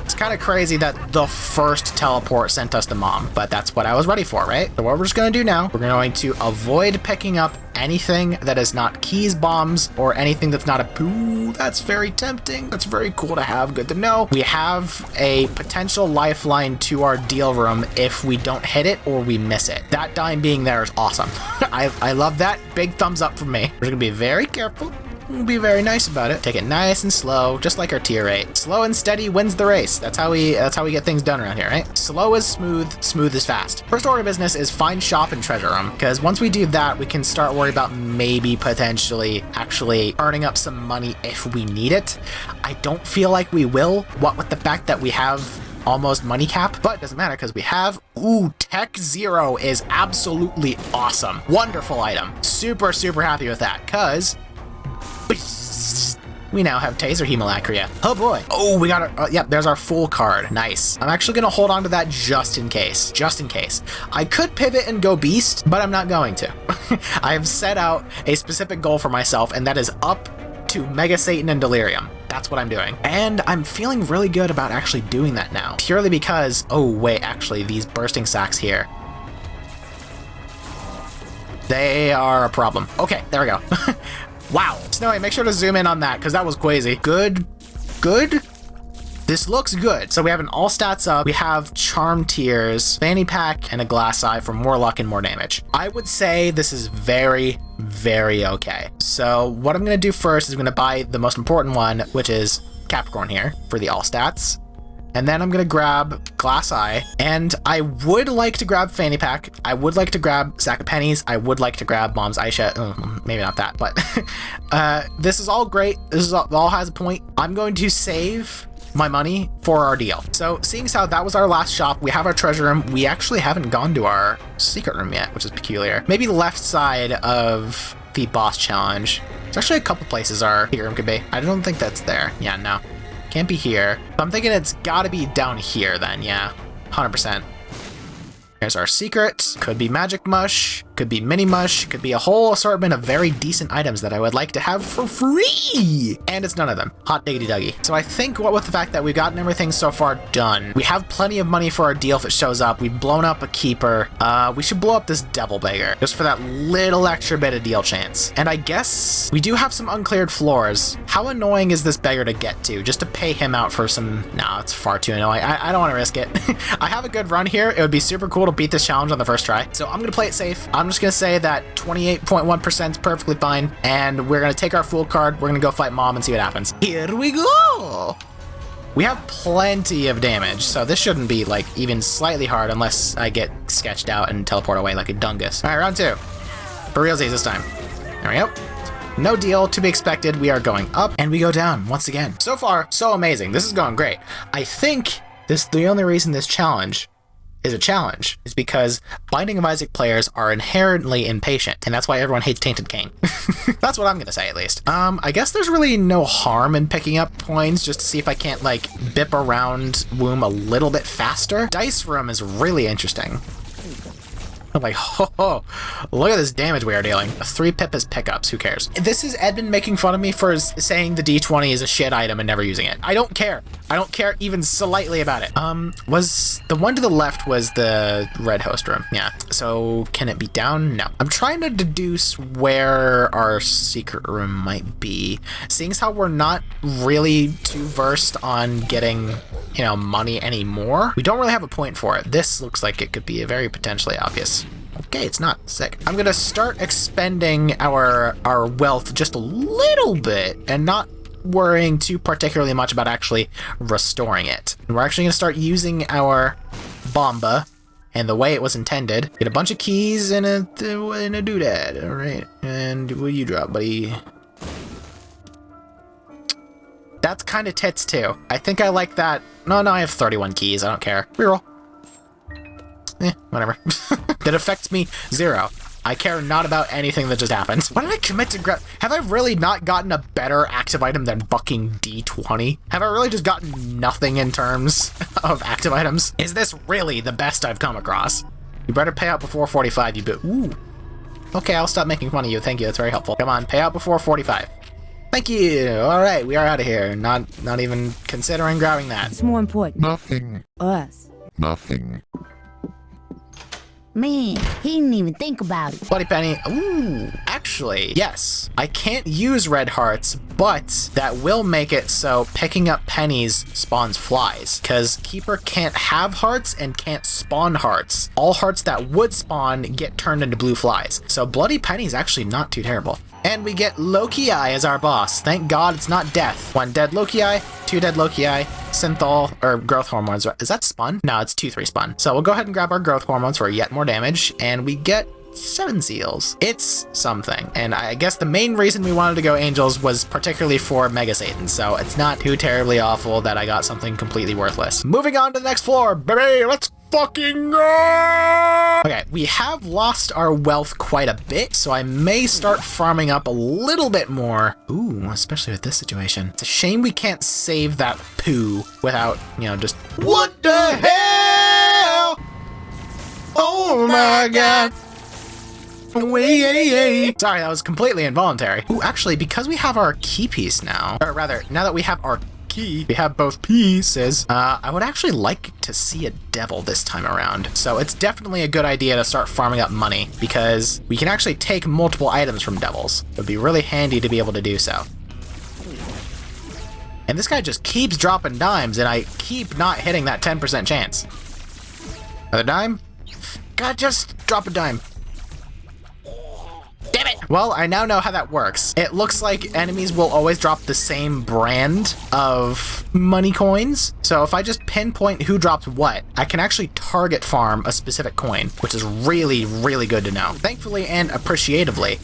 It's kind of crazy that the first teleport sent us to Mom, but that's what I was ready for, right? So what we're just gonna do now, we're going to avoid picking up anything that is not keys, bombs, or anything that's not a... Ooh, that's very tempting. That's very cool to have. Good to know. We have a potential lifeline to our deal room if we don't hit it or we miss it. That dime being there is awesome. I love that. Big thumbs up from me. We're gonna be very careful. We'll be very nice about it. Take it nice and slow, just like our tier 8. Slow and steady wins the race. That's how we get things done around here, right? Slow is smooth, smooth is fast. First order of business is find shop and treasure room, because once we do that, we can start worrying about maybe potentially actually earning up some money if we need it. I don't feel like we will, what with the fact that we have almost money cap, but it doesn't matter because we have... Ooh, Tech 0 is absolutely awesome. Wonderful item. Super, super happy with that, because... we now have Taser Hemolacria. Oh boy. Oh, we got our, yep, there's our full card. Nice. I'm actually gonna hold on to that just in case. Just in case. I could pivot and go beast, but I'm not going to. I have set out a specific goal for myself, and that is up to Mega Satan and Delirium. That's what I'm doing. And I'm feeling really good about actually doing that now. Purely because, oh wait, actually these bursting sacks here, they are a problem. Okay, there we go. Wow. Snowy, make sure to zoom in on that, because that was crazy. Good. Good. This looks good. So we have an all stats up. We have charm tiers, fanny pack, and a glass eye for more luck and more damage. I would say this is very, very okay. So what I'm going to do first is I'm going to buy the most important one, which is Capricorn here for the all stats. And then I'm going to grab Glass Eye, and I would like to grab Fanny Pack. I would like to grab Sack of Pennies. I would like to grab Mom's Aisha. Maybe not that, but this is all great. This is all has a point. I'm going to save my money for our deal. So seeing as how that was our last shop, we have our treasure room. We actually haven't gone to our secret room yet, which is peculiar. Maybe left side of the boss challenge. There's actually a couple places our secret room could be. I don't think that's there. Yeah, no. Can't be here. I'm thinking it's gotta be down here then, yeah. 100%. Here's our secret. Could be magic mush, could be mini mush, could be a whole assortment of very decent items that I would like to have for free. And it's none of them. Hot diggity duggy. So I think what with the fact that we've gotten everything so far done, we have plenty of money for our deal if it shows up. We've blown up a keeper. We should blow up this devil beggar just for that little extra bit of deal chance. And I guess we do have some uncleared floors. How annoying is this beggar to get to just to pay him out for some... No, it's far too annoying. I don't want to risk it. I have a good run here. It would be super cool to beat this challenge on the first try. So I'm going to play it safe. I'm just going to say that 28.1% is perfectly fine. And we're going to take our fool card. We're going to go fight Mom and see what happens. Here we go. We have plenty of damage, so this shouldn't be like even slightly hard unless I get sketched out and teleport away like a dungus. All right, round 2. For realsies this time. There we go. No deal to be expected. We are going up and we go down once again. So far, so amazing. This is going great. I think the only reason this challenge is a challenge is because Binding of Isaac players are inherently impatient, and that's why everyone hates Tainted Cain. That's what I'm gonna say, at least. I guess there's really no harm in picking up coins just to see if I can't, like, bip around Womb a little bit faster. Dice Room is really interesting. I'm like, oh, look at this damage we are dealing. 3 pip as pickups, who cares? This is Edmund making fun of me for saying the D20 is a shit item and never using it. I don't care. I don't care even slightly about it. Was the one to the left was the red host room? Yeah. So can it be down? No. I'm trying to deduce where our secret room might be. Seeing as how we're not really too versed on getting, you know, money anymore, we don't really have a point for it. This looks like it could be a very potentially obvious. Okay, it's not. Sick. I'm gonna start expending our wealth just a little bit and not worrying too particularly much about actually restoring it. And we're actually gonna start using our bomba and the way it was intended. Get a bunch of keys and a doodad. All right, and what do you drop, buddy? That's kind of tits too. I think I like that. No, I have 31 keys. I don't care. Reroll. Whatever. That affects me 0. I care not about anything that just happened. Why did I commit to grab? Have I really not gotten a better active item than fucking D20? Have I really just gotten nothing in terms of active items? Is this really the best I've come across? You better pay out before 45, you bit. Ooh. Okay, I'll stop making fun of you. Thank you, that's very helpful. Come on, pay out before 45. Thank you. All right, we are out of here. Not even considering grabbing that. It's more important. Nothing. Us. Nothing. Man, he didn't even think about it. Bloody penny. Ooh, actually, yes. I can't use red hearts, but that will make it so picking up pennies spawns flies, because Keeper can't have hearts and can't spawn hearts. All hearts that would spawn get turned into blue flies. So bloody penny is actually not too terrible. And we get Loki as our boss. Thank God it's not death. 1 dead Loki, 2 dead Loki, synthol, or growth hormones. Is that spun? No, it's 2-3 spun. So we'll go ahead and grab our growth hormones for yet more damage, and we get 7 seals. It's something. And I guess the main reason we wanted to go angels was particularly for Mega Satan, so it's not too terribly awful that I got something completely worthless. Moving on to the next floor, baby, let's fucking go! Okay, we have lost our wealth quite a bit, so I may start farming up a little bit more. Ooh, especially with this situation. It's a shame we can't save that poo without, you know, just... What the hell? Oh my god! Sorry, that was completely involuntary. Ooh, actually, because we have our key piece now, or rather, now that we have our key, we have both pieces, I would actually like to see a devil this time around. So it's definitely a good idea to start farming up money, because we can actually take multiple items from devils. It would be really handy to be able to do so. And this guy just keeps dropping dimes, and I keep not hitting that 10% chance. Another dime? God, just drop a dime. Damn it! Well, I now know how that works. It looks like enemies will always drop the same brand of money coins. So if I just pinpoint who drops what, I can actually target farm a specific coin, which is really, really good to know. Thankfully and appreciatively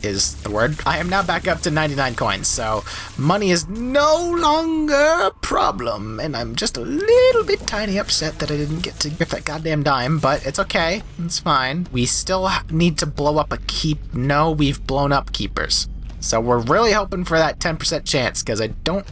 is the word, I am now back up to 99 coins, so money is no longer a problem, and I'm just a little bit tiny upset that I didn't get to get that goddamn dime, but it's okay, it's fine. We still need to blow up a keep. No, we've blown up keepers. So we're really hoping for that 10% chance, because I don't...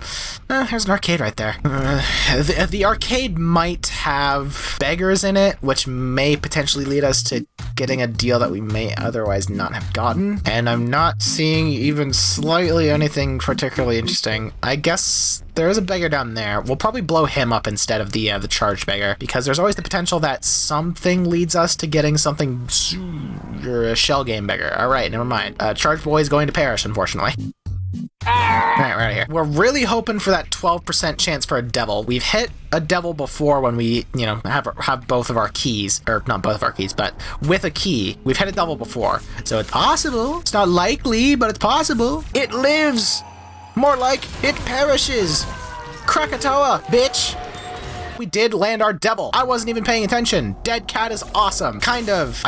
there's an arcade right there. The arcade might have beggars in it, which may potentially lead us to getting a deal that we may otherwise not have gotten. And I'm not seeing even slightly anything particularly interesting. I guess there is a beggar down there. We'll probably blow him up instead of the charged beggar, because there's always the potential that something leads us to getting something... You're a shell game beggar. Alright, never mind. Charged boy is going to perish, unfortunately. Alright, we're out of here. We're really hoping for that 12% chance for a devil. We've hit a devil before when we, you know, have both of our keys, or not both of our keys, but with a key. We've hit a devil before, so it's possible. It's not likely, but it's possible. It lives! More like it perishes! Krakatoa, bitch! We did land our devil. I wasn't even paying attention. Dead cat is awesome. Kind of.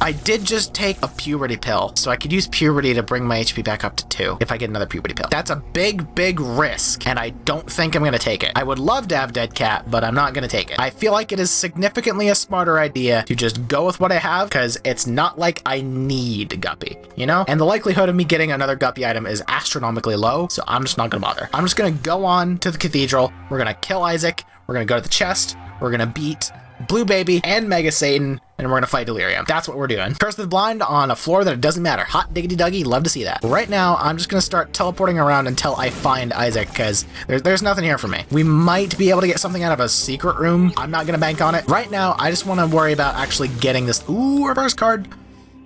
I did just take a puberty pill, so I could use puberty to bring my HP back up to 2 if I get another puberty pill. That's a big, big risk, and I don't think I'm gonna take it. I would love to have dead cat, but I'm not gonna take it. I feel like it is significantly a smarter idea to just go with what I have, because it's not like I need Guppy, you know? And the likelihood of me getting another Guppy item is astronomically low, so I'm just not gonna bother. I'm just gonna go on to the cathedral, we're gonna kill Isaac, we're gonna go to the chest, we're gonna beat Blue Baby and Mega Satan, and we're gonna fight Delirium. That's what we're doing. Curse of the Blind on a floor that it doesn't matter. Hot diggity duggy, love to see that. Right now, I'm just gonna start teleporting around until I find Isaac, because there's nothing here for me. We might be able to get something out of a secret room. I'm not gonna bank on it. Right now, I just wanna worry about actually getting this. Ooh, reverse card.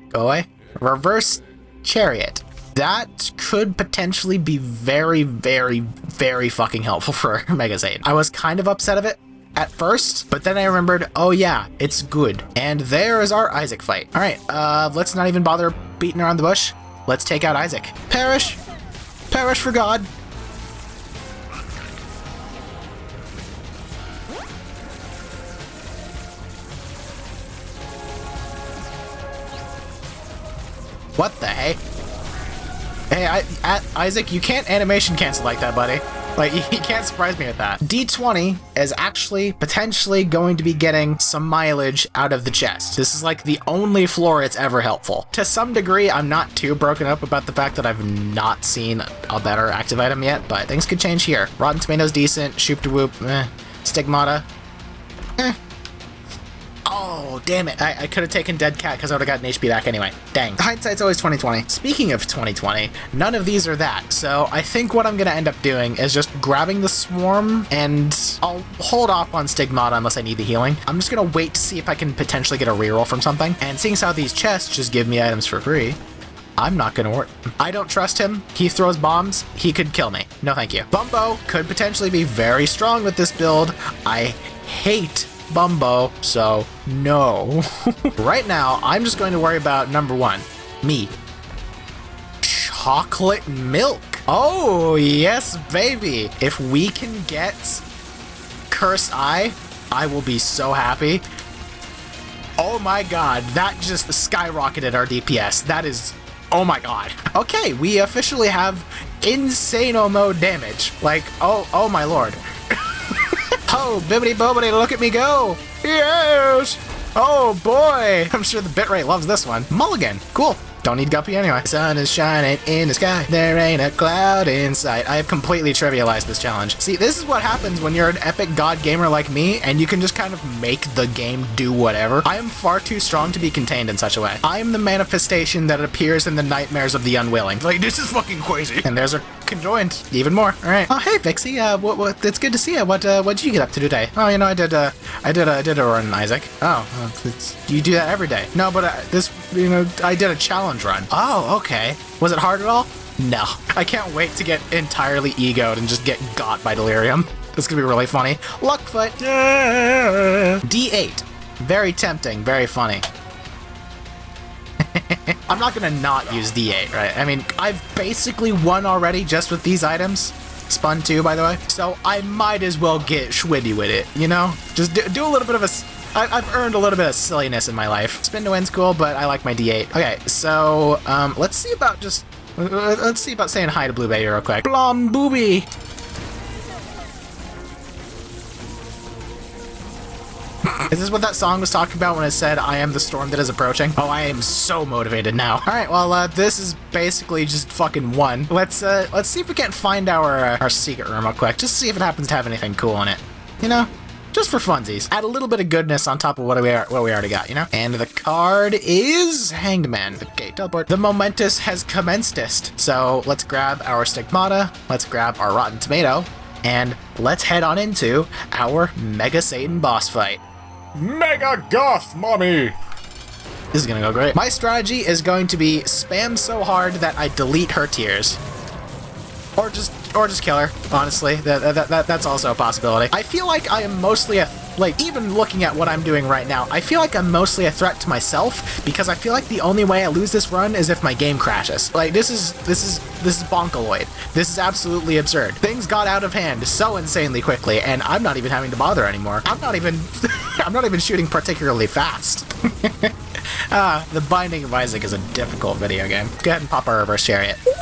Go away. Reverse Chariot. That could potentially be very, very, very fucking helpful for Mega Satan. I was kind of upset of it at first, but then I remembered, oh yeah, it's good. And there is our Isaac fight. All right, let's not even bother beating around the bush. Let's take out Isaac. Perish! Perish for God! What the hey? Hey, Isaac, you can't animation cancel like that, buddy. Like, he can't surprise me with that. D20 is actually potentially going to be getting some mileage out of the chest. This is like the only floor it's ever helpful. To some degree, I'm not too broken up about the fact that I've not seen a better active item yet, but things could change here. Rotten Tomatoes decent, Shoop to Whoop, Stigmata, Oh, damn it. I could have taken Dead Cat because I would have gotten HP back anyway. Dang. Hindsight's always 2020. Speaking of 2020, none of these are that. So I think what I'm going to end up doing is just grabbing the Swarm, and I'll hold off on Stigmata unless I need the healing. I'm just going to wait to see if I can potentially get a reroll from something. And seeing as how these chests just give me items for free, I'm not gonna work. I don't trust him. He throws bombs. He could kill me. No thank you. Bumbo could potentially be very strong with this build. I hate Bumbo, so no. Right now, I'm just going to worry about number one, me. Chocolate milk. Oh, yes, baby. If we can get Cursed Eye, I will be so happy. Oh my god, that just skyrocketed our DPS. That is... oh my god. Okay, we officially have insano mode damage. Like, oh my lord. Oh, bibbity bobbity, look at me go. Yes. Oh boy. I'm sure the bitrate loves this one. Mulligan. Cool. Don't need Guppy anyway. Sun is shining in the sky. There ain't a cloud in sight. I have completely trivialized this challenge. See, this is what happens when you're an epic god gamer like me, and you can just kind of make the game do whatever. I am far too strong to be contained in such a way. I am the manifestation that appears in the nightmares of the unwilling. Like, this is fucking crazy. And there's our conjoined. Even more. All right. Oh, hey, Vixie. What? It's good to see you. What did you get up to today? Oh, you know, I did a run, Isaac. Oh, you do that every day. No, but I did a challenge run. Oh, okay. Was it hard at all? No. I can't wait to get entirely egoed and just get got by Delirium. This could be really funny. Luckfoot. D8. Very tempting, very funny. I'm not gonna not use D8, right? I mean, I've basically won already just with these items. Spun too, by the way. So I might as well get schwiddy with it, you know? Just do a little bit of a... I've earned a little bit of silliness in my life. Spin to win's cool, but I like my D8. Okay, so let's see about saying hi to Blue Baby real quick. Blom booby. Is this what that song was talking about when it said, I am the storm that is approaching? Oh, I am so motivated now. All right, well, this is basically just fucking one. Let's see if we can't find our secret room real quick. Just see if it happens to have anything cool in it. You know? Just for funsies. Add a little bit of goodness on top of what we already got, you know? And the card is Hanged Man. Okay, teleport. The momentous has commencedest. So let's grab our Stigmata, let's grab our Rotten Tomato, and let's head on into our Mega Satan boss fight. Mega Goth, mommy! This is gonna go great. My strategy is going to be spam so hard that I delete her tears. Or just kill her, honestly. That's also a possibility. I feel like I am mostly even looking at what I'm doing right now, I feel like I'm mostly a threat to myself, because I feel like the only way I lose this run is if my game crashes. Like, this is bonkaloid. This is absolutely absurd. Things got out of hand so insanely quickly, and I'm not even having to bother anymore. I'm not even shooting particularly fast. The Binding of Isaac is a difficult video game. Go ahead and pop our reverse chariot. Whee!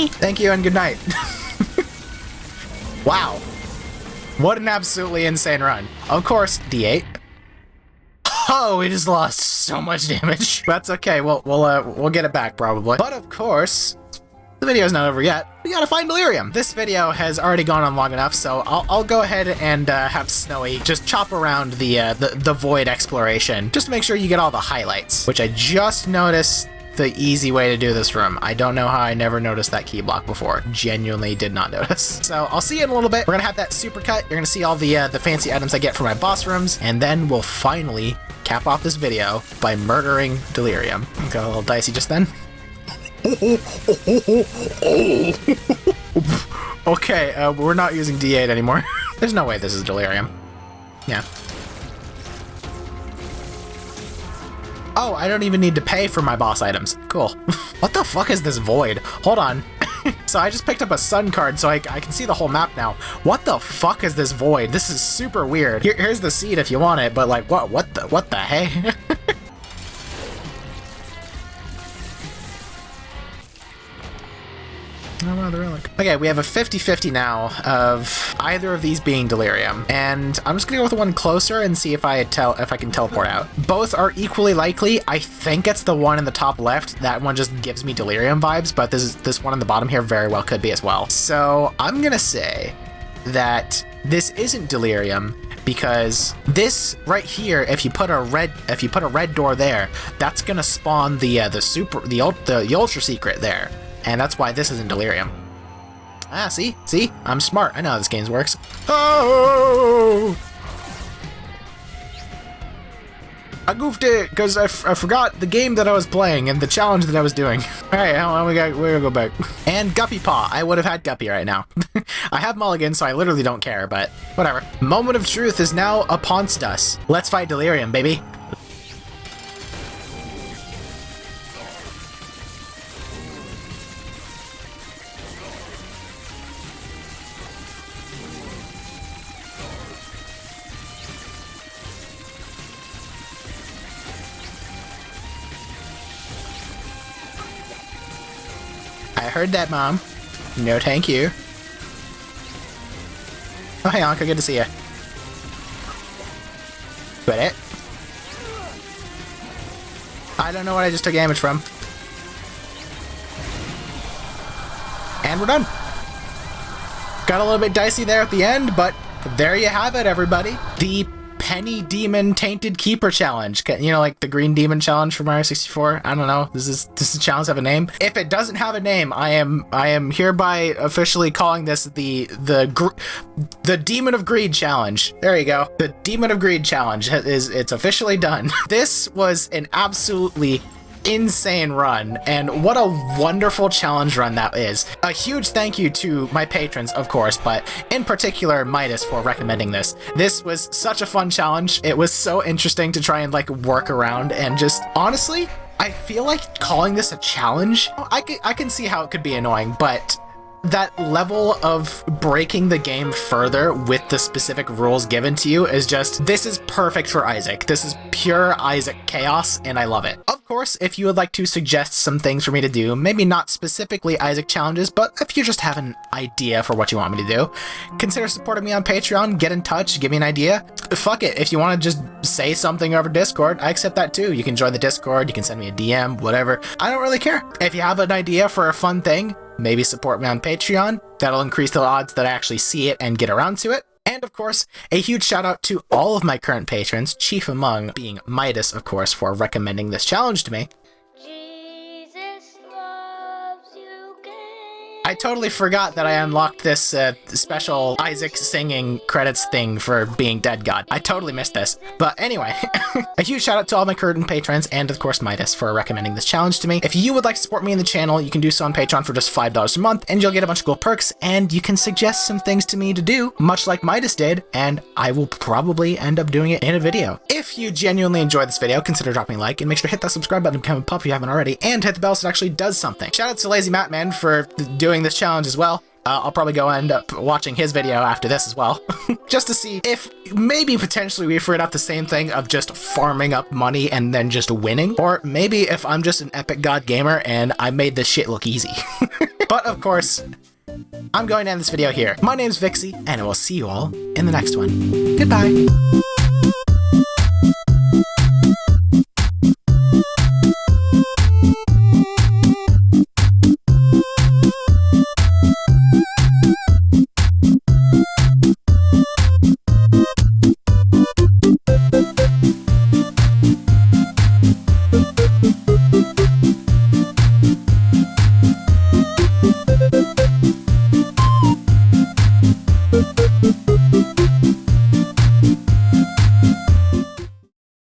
Thank you and good night. Wow. What an absolutely insane run. Of course, D8. Oh, we just lost so much damage. That's okay. We'll get it back probably. But of course, the video's not over yet. We gotta find Delirium. This video has already gone on long enough, so I'll go ahead and have Snowy just chop around the void exploration, just to make sure you get all the highlights, which I just noticed the easy way to do this room. I don't know how I never noticed that key block before. Genuinely did not notice. So I'll see you in a little bit. We're gonna have that super cut. You're gonna see all the fancy items I get for my boss rooms, and then we'll finally cap off this video by murdering Delirium. Got a little dicey just then. Okay, we're not using D8 anymore. There's no way this is Delirium. Yeah. Oh, I don't even need to pay for my boss items. Cool. What the fuck is this void? Hold on. So I just picked up a sun card so I can see the whole map now. What the fuck is this void? This is super weird. Here's the seed if you want it, but like what the hey? Oh, wow, the relic. Okay, we have a 50-50 now of either of these being delirium, and I'm just gonna go with the one closer and see if I can teleport out. Both are equally likely. I think it's the one in the top left. That one just gives me delirium vibes, but this one on the bottom here very well could be as well. So I'm gonna say that this isn't delirium, because this right here, if you put a red door there, that's gonna spawn the ultra secret there, and that's why this isn't delirium. Ah, see, I'm smart. I know how this game works. Oh! I goofed it because I forgot the game that I was playing and the challenge that I was doing. All right, we gotta go back. And Guppy Paw. I would have had Guppy right now. I have Mulligan, so I literally don't care, but whatever. Moment of truth is now uponst us. Let's fight Delirium, baby. I heard that, Mom. No, thank you. Oh, hey, Anka, good to see you. Quit it. I don't know what I just took damage from. And we're done. Got a little bit dicey there at the end, but there you have it, everybody. The Penny Demon Tainted Keeper Challenge. You know, like the Green Demon Challenge for Mario 64? I don't know. Does this challenge have a name? If it doesn't have a name, I am hereby officially calling this the Demon of Greed Challenge. There you go. The Demon of Greed Challenge it's officially done. This was an absolutely insane run, and what a wonderful challenge run that is. A huge thank you to my patrons, of course, but in particular Midas for recommending this. This was such a fun challenge. It was so interesting to try and like work around, and just honestly, I feel like calling this a challenge, I can see how it could be annoying, but that level of breaking the game further with the specific rules given to you is just, this is perfect for Isaac. This is pure Isaac chaos, and I love it. Of course, if you would like to suggest some things for me to do, maybe not specifically Isaac challenges, but if you just have an idea for what you want me to do, consider supporting me on Patreon, get in touch, give me an idea. Fuck it, if you want to just say something over Discord, I accept that too. You can join the Discord, you can send me a DM, whatever. I don't really care. If you have an idea for a fun thing, maybe support me on Patreon. That'll increase the odds that I actually see it and get around to it. And of course, a huge shout out to all of my current patrons, chief among being Midas, of course, for recommending this challenge to me. Jesus loves you, I totally forgot that I unlocked this special Isaac singing credits thing for being Dead God. I totally missed this. But anyway, a huge shout out to all my current patrons and of course Midas for recommending this challenge to me. If you would like to support me in the channel, you can do so on Patreon for just $5 a month, and you'll get a bunch of cool perks, and you can suggest some things to me to do, much like Midas did, and I will probably end up doing it in a video. If you genuinely enjoyed this video, consider dropping a like, and make sure to hit that subscribe button and become a pup if you haven't already, and hit the bell so it actually does something. Shout out to Lazy Matt Man for doing this challenge as well. I'll probably go end up watching his video after this as well, just to see if maybe potentially we figured out the same thing of just farming up money and then just winning, or maybe if I'm just an epic god gamer and I made this shit look easy. But of course, I'm going to end this video here. My name's Vixie, and I will see you all in the next one. Goodbye.